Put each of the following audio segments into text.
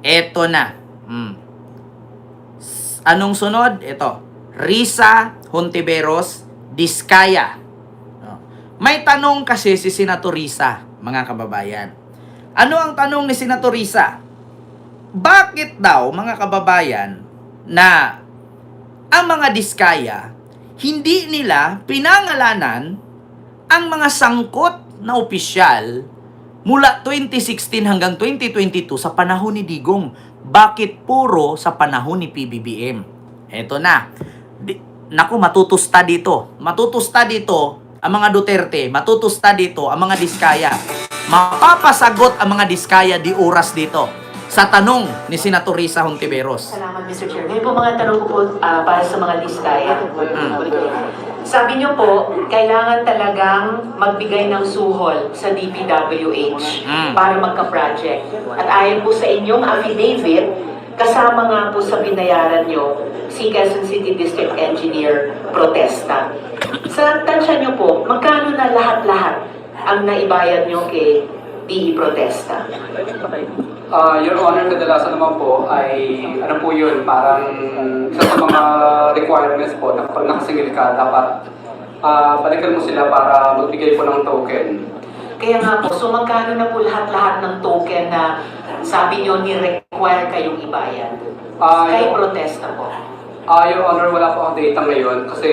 Eto na. Anong sunod? Ito. Risa Hontiveros Diskaya. May tanong kasi si Senator Risa, mga kababayan. Ano ang tanong ni Senator Risa? Bakit daw, mga kababayan, na ang mga Diskaya, hindi nila pinangalanan ang mga sangkot na opisyal mula 2016 hanggang 2022 sa panahon ni Digong? Bakit puro sa panahon ni PBBM? Eto na. Naku, matutusta dito. Matutusta dito ang mga Duterte. Matutusta dito ang mga Diskaya. Mapapasagot ang mga Diskaya di oras dito sa tanong ni Senator Risa Hontiveros. Salamat, Mr. Chair. Ngayon po mga tanong ko po para sa mga Diskaya. Sabi niyo po, kailangan talagang magbigay ng suhol sa DPWH para magka-project. At ayon po sa inyong affidavit, kasama nga po sa binayaran niyo si Quezon City District Engineer Protesta. Sa tansya niyo po, magkano na lahat-lahat ang naibayad niyo kay DE Protesta? Your Honor, kadalasan naman po ay, ano po yun, parang isa sa mga requirements po na kapag nakasingil ka, dapat balikan mo sila para magbigay po ng token. Kaya nga po, so magkano na po lahat-lahat ng token na sabi niyo ni-require kayong ibayad? Kay Protesta po. Your Honor, wala po akong data ngayon kasi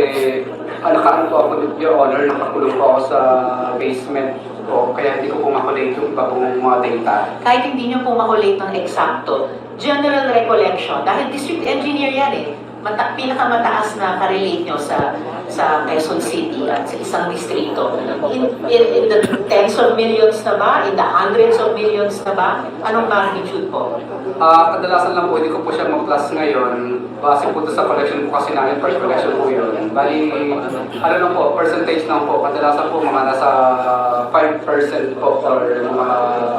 nakaano po ako, Your Honor, nakakulong po ako sa basement po, kaya hindi ko po makulate yung iba pong mga data. Kahit hindi niyo po makulate ng eksakto, general recollection, dahil district engineer yan eh, pinakamataas na ka-relate nyo sa Quezon City at sa isang distrito. In the tens of millions na ba? In the hundreds of millions na ba? Anong magnitude po? Kadalasan lang po, hindi ko po siya mag-plus ngayon. Base po sa collection po kasi namin, per collection po yun. Bali, ano lang po, percentage lang po. Kadalasan po mga nasa 5% po or mga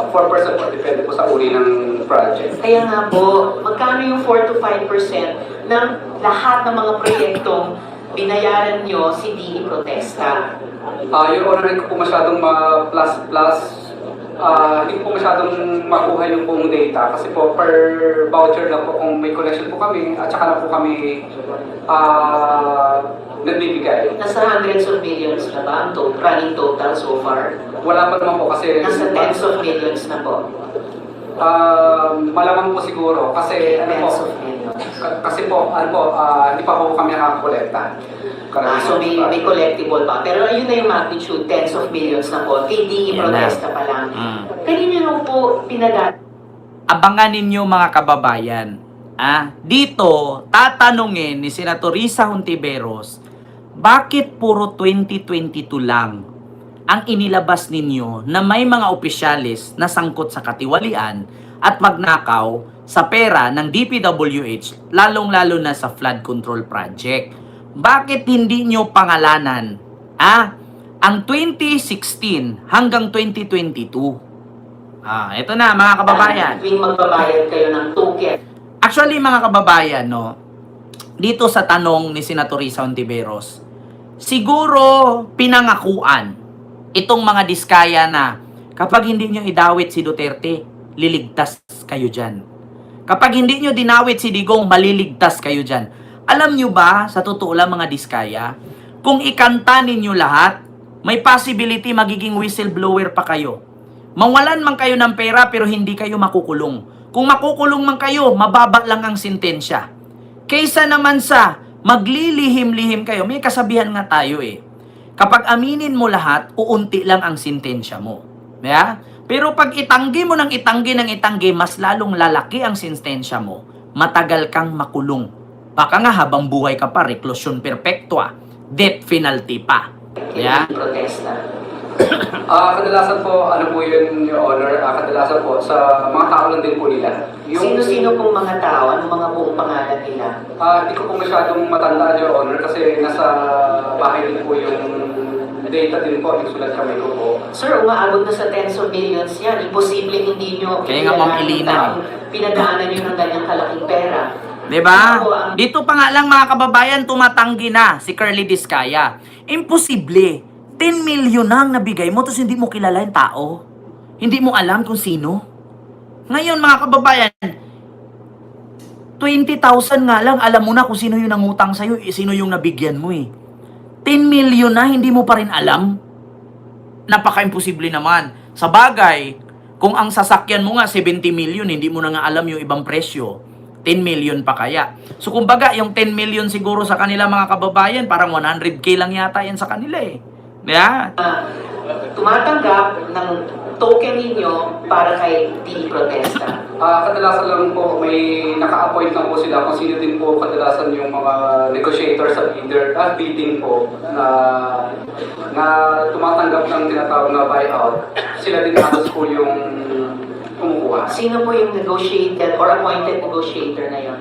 4% po, depende po sa uri ng project. Kaya nga po, magkano yung 4 to 5% ng lahat ng mga proyektong binayaran nyo si DE Protesta? Your Honor, hindi ko po masyadong ma-plus-plus. Hindi ko po masyadong makuha yung buong data kasi po per voucher lang po kung may collection po kami at saka na po kami nagbibigay. Nasa hundreds of millions na ba ang running total so far? Wala pa naman po kasi... Nasa tens of millions na po. Malamang po siguro kasi ano po, Tens of millions. kasi po, hindi pa po kami nakakolekta. So may collectible pa. Pero yun na yung magnitude, tens of millions na po. Kay DE Protesta pa lang. Kanino nyo po pinagat? Abangan ninyo, mga kababayan. Dito, tatanungin ni Senator Risa Hontiveros, bakit puro 2022 lang ang inilabas ninyo na may mga opisyalis na sangkot sa katiwalian at magnakaw sa pera ng DPWH, lalong-lalo na sa flood control project? Bakit hindi nyo pangalanan ang 2016 hanggang 2022? Ito na, mga kababayan. Tuwing magbabayad kayo ng token. Actually, mga kababayan, dito sa tanong ni Senator Risa Hontiveros, siguro pinangakuan itong mga Diskaya na kapag hindi nyo idawit si Duterte, liligtas kayo dyan. Kapag hindi nyo dinawit si Digong, maliligtas kayo dyan. Alam nyo ba, sa totoo lang mga Diskaya, kung ikanta ninyo lahat, may possibility magiging whistleblower pa kayo. Mawalan man kayo ng pera pero hindi kayo makukulong. Kung makukulong man kayo, mababa lang ang sentensya. Kaysa naman sa maglilihim-lihim kayo, may kasabihan nga tayo kapag aminin mo lahat, uunti lang ang sentensya mo. Yeah? Pero pag itanggi mo ng itanggi, mas lalong lalaki ang sentensya mo, matagal kang makulong. Baka nga habang buhay ka pa, reclusion perpetua, death penalty pa. Yeah? Protesta. Kadalasan po, ano po yun, Your Honor, kadalasan po sa mga tao lang din po nila. Sino-sino pong mga tao? Anong mga buong pangalan nila? Hindi ko po masyadong matandaan, Your Honor, kasi nasa bahay din po yung data din po, yung sulat kamay ko po. Sir, umaabot na sa tens of millions yan. Imposible hindi nyo Kaya nga, Ma'am Elina, pinadaanan nyo ng ganyang kalaking pera. Diba? Dito pa nga lang, mga kababayan, tumatanggi na si Curly Diskaya. Imposible. 10 million na ang nabigay mo tapos hindi mo kilala yung tao. Hindi mo alam kung sino. Ngayon, mga kababayan, 20,000 nga lang, alam mo na kung sino yung nangutang sa'yo, sino yung nabigyan mo eh. 10 million na, hindi mo pa rin alam? Napaka-imposible naman. Sa bagay, kung ang sasakyan mo nga 70 million, hindi mo na nga alam yung ibang presyo. 10 million pa kaya. So kumbaga, yung 10 million siguro sa kanila mga kababayan, parang 100K lang yata yan sa kanila eh. Yeah. Tumatanggap ng token ninyo para kay DE Protesta. Kadalasan lang po may naka-appoint lang po sila kung sino din po kadalasan yung mga negotiator sa bidding po na tumatanggap ng tinatawag na buyout. Sila din halos po yung kumukuha. Sino po yung negotiated or appointed negotiator na yon?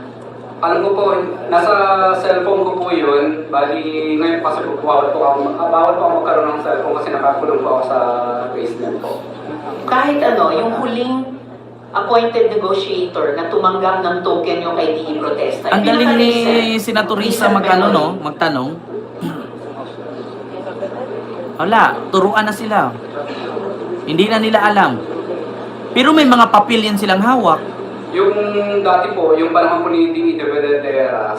Alam ko po, nasa cellphone ko po yun. Bali, ngayon kasi po, bawal po ako magkaroon ng cellphone kasi nakakulong po ako sa basement po. Kahit ano, yung huling appointed negotiator na tumanggap ng token nyo kay DE Protesta. Ang galing ni Senator Risa magtanong. magtanong. Wala, turuan na sila. Hindi na nila alam. Pero may mga papel yan silang hawak. Yung dati po, yung panahon po ni DE de Vedetera,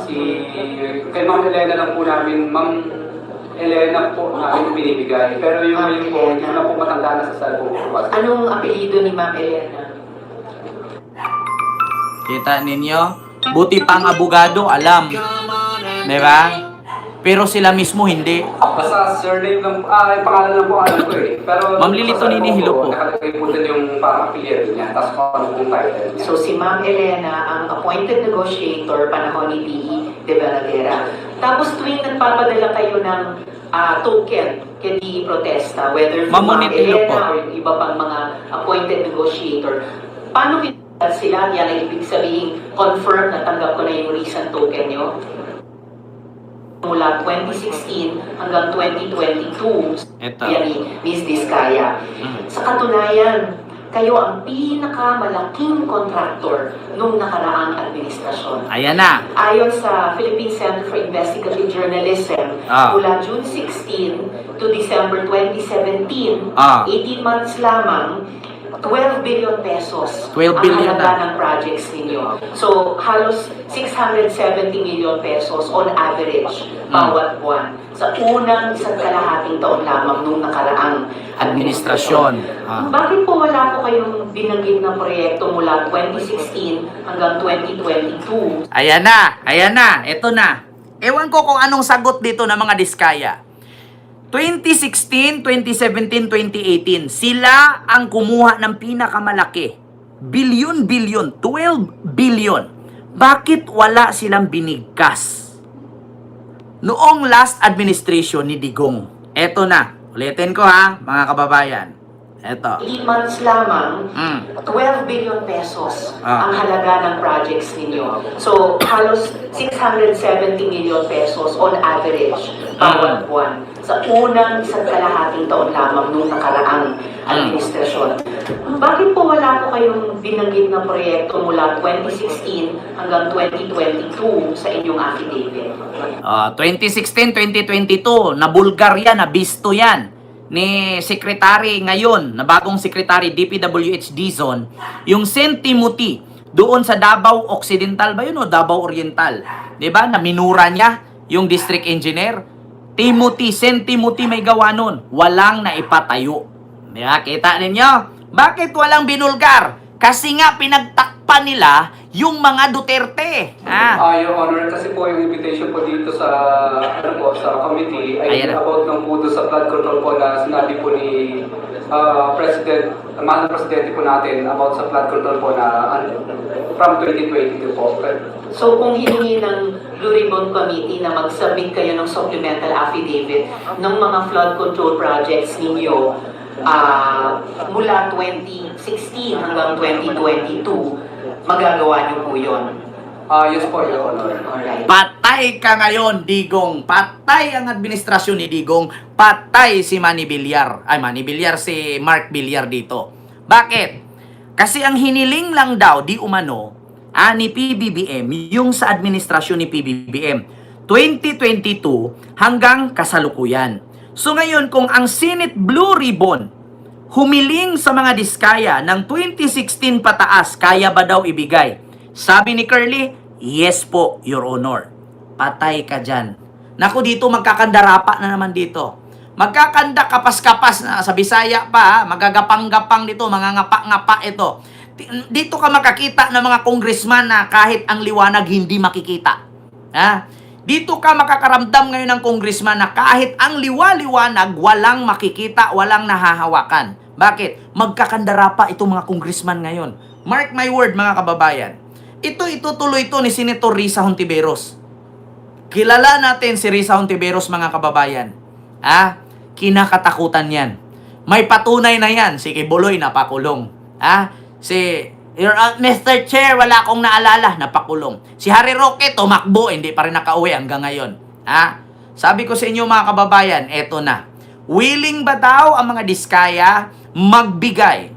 kay Ma'am Elena lang po namin, Ma'am Elena po namin binibigay. Pero yung po, yun na po matanda na sa cellphone ko. Anong apelido ni Ma'am Elena? Kita ninyo? Buti pa ang abogado, alam. Diba? Pero sila mismo hindi. Basta surname lang po, yung pangalan lang po alam ko eh. Pero Ma'am Lilito Ninihilo po. nakalagay po din yung parang apelyido niya, tapos kung ano pong title niya. So si Ma'am Elena ang appointed negotiator panahon ni DE de Veladera. Tapos tuwing nagpapadala kayo ng token kay DE Protesta, whether Ma'am Ma'am Monitilo Elena po. or yung iba pang mga appointed negotiator, paano kita sila? Yan ay ibig sabihin, confirm na tanggap ko na yung recent token nyo? Mula 2016 hanggang 2022, Ito. yan ni Ms. Diskaya. Sa katunayan, kayo ang pinakamalaking kontraktor nung nakaraang administrasyon. Ayan na. Ayon sa Philippine Center for Investigative Journalism, mula June 16 to December 2017, 18 months lamang, 12 billion pesos 12 billion ang halaga ng projects ninyo. So, halos 670 million pesos on average bawat buwan sa unang isang kalahating taon lamang nung nakaraang Administrasyon. Bakit po wala po kayong binanggit ng proyekto mula 2016 hanggang 2022? Ayan na. Ayan na. Ito na. Ewan ko kung anong sagot dito ng mga diskaya. 2016, 2017, 2018, sila ang kumuha ng pinakamalaki. Bilyon-bilyon, 12 billion. Bakit wala silang binigkas? Noong last administration ni Digong, eto na, ulitin ko ha, mga kababayan. Eto. 8 months lamang, 12 billion pesos ang halaga ng projects ninyo. So, halos 670 million pesos on average bawat buwan sa unang isang kalahating taon lamang nung nakaraang administrasyon. Bakit po wala po kayong binanggit ng proyekto mula 2016 hanggang 2022 sa inyong affidavit? 2016, 2022, nabulgar yan, nabisto yan ni Secretary ngayon, na bagong Secretary DPWH Dizon, yung St. Timothy, doon sa Davao Occidental ba yun o Davao Oriental? Diba? Na minura niya yung district engineer. Timothy, St. Timothy may gawa nun. Walang naipatayo. Diba? Kita ninyo? Bakit walang binulgar? Kasi nga pinagtakpan nila yung mga Duterte. Your Honor, kasi po yung invitation po dito sa sa committee ay Ayan na. about ng po sa flood control po na sinabi po ni mahal na Presidente po natin about sa flood control po na from 2022 po. So kung hiningi ng Blue Ribbon Committee na mag-submit kayo ng supplemental affidavit ng mga flood control projects ninyo mula 2016 hanggang 2022, magagawa niyo po yun. Yes po, Your Honor. Alright. Patay ka ngayon, Digong. Patay ang administrasyon ni Digong. Patay si Manny Villar. Ay, Manny Villar, si Mark Villar dito. Bakit? Kasi ang hiniling lang daw, di umano, ni PBBM, yung sa administrasyon ni PBBM, 2022 hanggang kasalukuyan. So ngayon, kung ang Senate Blue Ribbon humiling sa mga diskaya ng 2016 pataas, kaya ba daw ibigay? Sabi ni Curly, Yes po, Your Honor. Patay ka dyan. Naku, dito magkakandarapa na naman dito. Magkakanda kapas-kapas na sa Bisaya pa, ha? Magagapang-gapang dito, mga ngapa-ngapa ito. Dito ka makakita ng mga congressman na kahit ang liwanag hindi makikita. Ha? Dito ka makakaramdam ngayon ng congressman na kahit ang liwanag walang makikita, walang nahahawakan. Bakit? Magkakandara pa itong mga congressman ngayon. Mark my word, mga kababayan. Ito itutuloy ito ni Senator Risa Hontiveros. Kilala natin si Risa Hontiveros, mga kababayan. Kinakatakutan yan. May patunay na yan. Si Kibuloy napakulong. Mr. Chair, wala akong naalala, napakulong. Si Harry Roque, tumakbo, hindi pa rin nakauwi hanggang ngayon. Sabi ko sa inyo, mga kababayan, eto na. Willing ba daw ang mga diskaya magbigay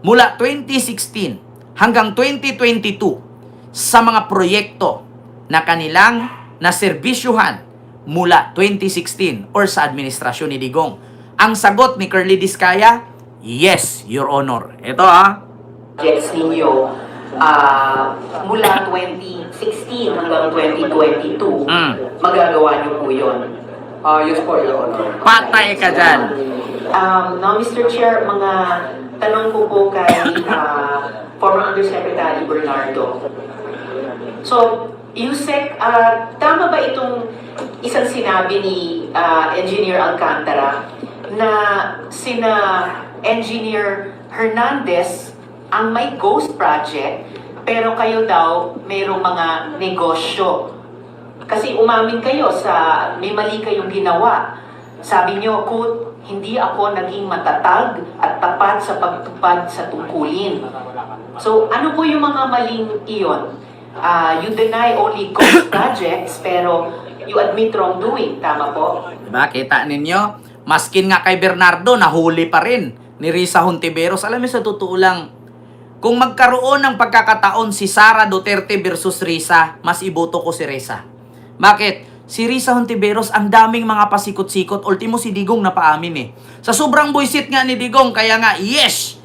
mula 2016 hanggang 2022 sa mga proyekto na kanilang naserbisyuhan mula 2016 or sa administrasyon ni Digong? Ang sagot ni Curly Diskaya, yes, Your Honor. Ito Projects ninyo mula 2016 hanggang 2022, magagawa niyo po yun. Yes po, Your Honor. Patay ka dyan. Now, Mr. Chair, mga tanong ko po kay former Undersecretary Bernardo. So, Yusek, tama ba itong isang sinabi ni Engineer Alcantara na sina Engineer Hernandez ang may ghost project, pero kayo daw mayroong mga negosyo? Kasi umamin kayo sa may mali kayong ginawa. Sabi nyo, quote, hindi ako naging matatag at tapat sa pagtupad sa tungkulin. So, ano po yung mga maling iyon? You deny only ghost projects, pero you admit wrongdoing. Tama po? Diba? Kita ninyo? Maskin nga kay Bernardo, nahuli pa rin ni Risa Hontiveros. Alam mo, sa totoo lang, kung magkaroon ng pagkakataon si Sara Duterte versus Risa, mas iboto ko si Risa. Bakit? Si Risa Hontiveros, ang daming mga pasikot-sikot. Ultimo si Digong napaamin Sa sobrang buisit nga ni Digong, kaya nga, yes!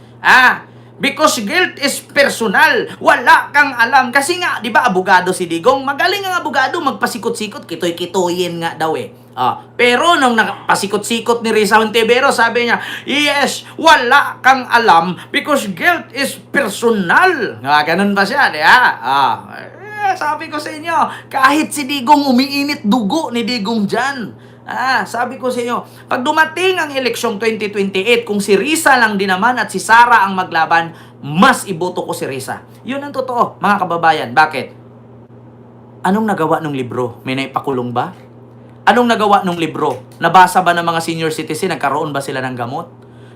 Because guilt is personal. Wala kang alam. Kasi nga, di ba, abogado si Digong. Magaling ang abogado, magpasikot-sikot. Kitoy-kitoyin nga daw pero nung nakapasikot-sikot ni Risa Hontiveros, sabi niya, yes, wala kang alam because guilt is personal. Ganun ba siya? Sabi ko sa inyo, kahit si Digong umiinit dugo ni Digong dyan. Sabi ko sa inyo, pag dumating ang eleksyong 2028, kung si Risa lang din naman at si Sara ang maglaban, mas iboto ko si Risa. Yun ang totoo, mga kababayan. Bakit? Anong nagawa ng libro? May naipakulong ba? Anong nagawa ng libro? Nabasa ba ng mga senior citizen? Nagkaroon ba sila ng gamot?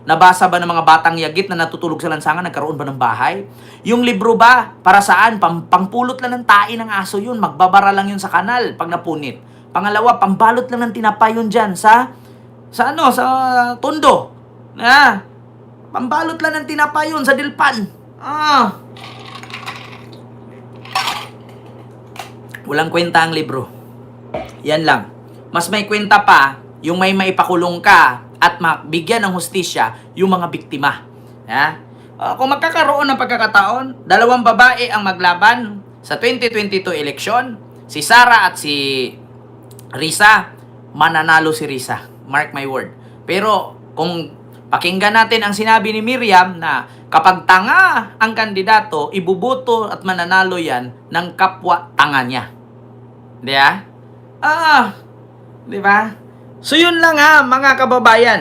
Nabasa ba ng mga batang yagit na natutulog sa lansangan? Nagkaroon ba ng bahay? Yung libro ba? Para saan? Pangpulot lang ng tae ng aso yun. Magbabara lang yun sa kanal pag napunit. Pangalawa, pambalot lang ng tinapay yun dyan sa tondo. Pambalot lang ng tinapay yun sa dilpan. Walang kwenta ang libro. Yan lang. Mas may kwenta pa yung may maipakulong ka at mabigyan ng hustisya yung mga biktima. Kung magkakaroon ng pagkakataon, dalawang babae ang maglaban sa 2022 eleksyon, si Sara at si Risa, mananalo si Risa. Mark my word. Pero kung pakinggan natin ang sinabi ni Miriam na kapag tanga ang kandidato, ibubuto at mananalo yan ng kapwa tanga niya. Di ba? So yun lang mga kababayan.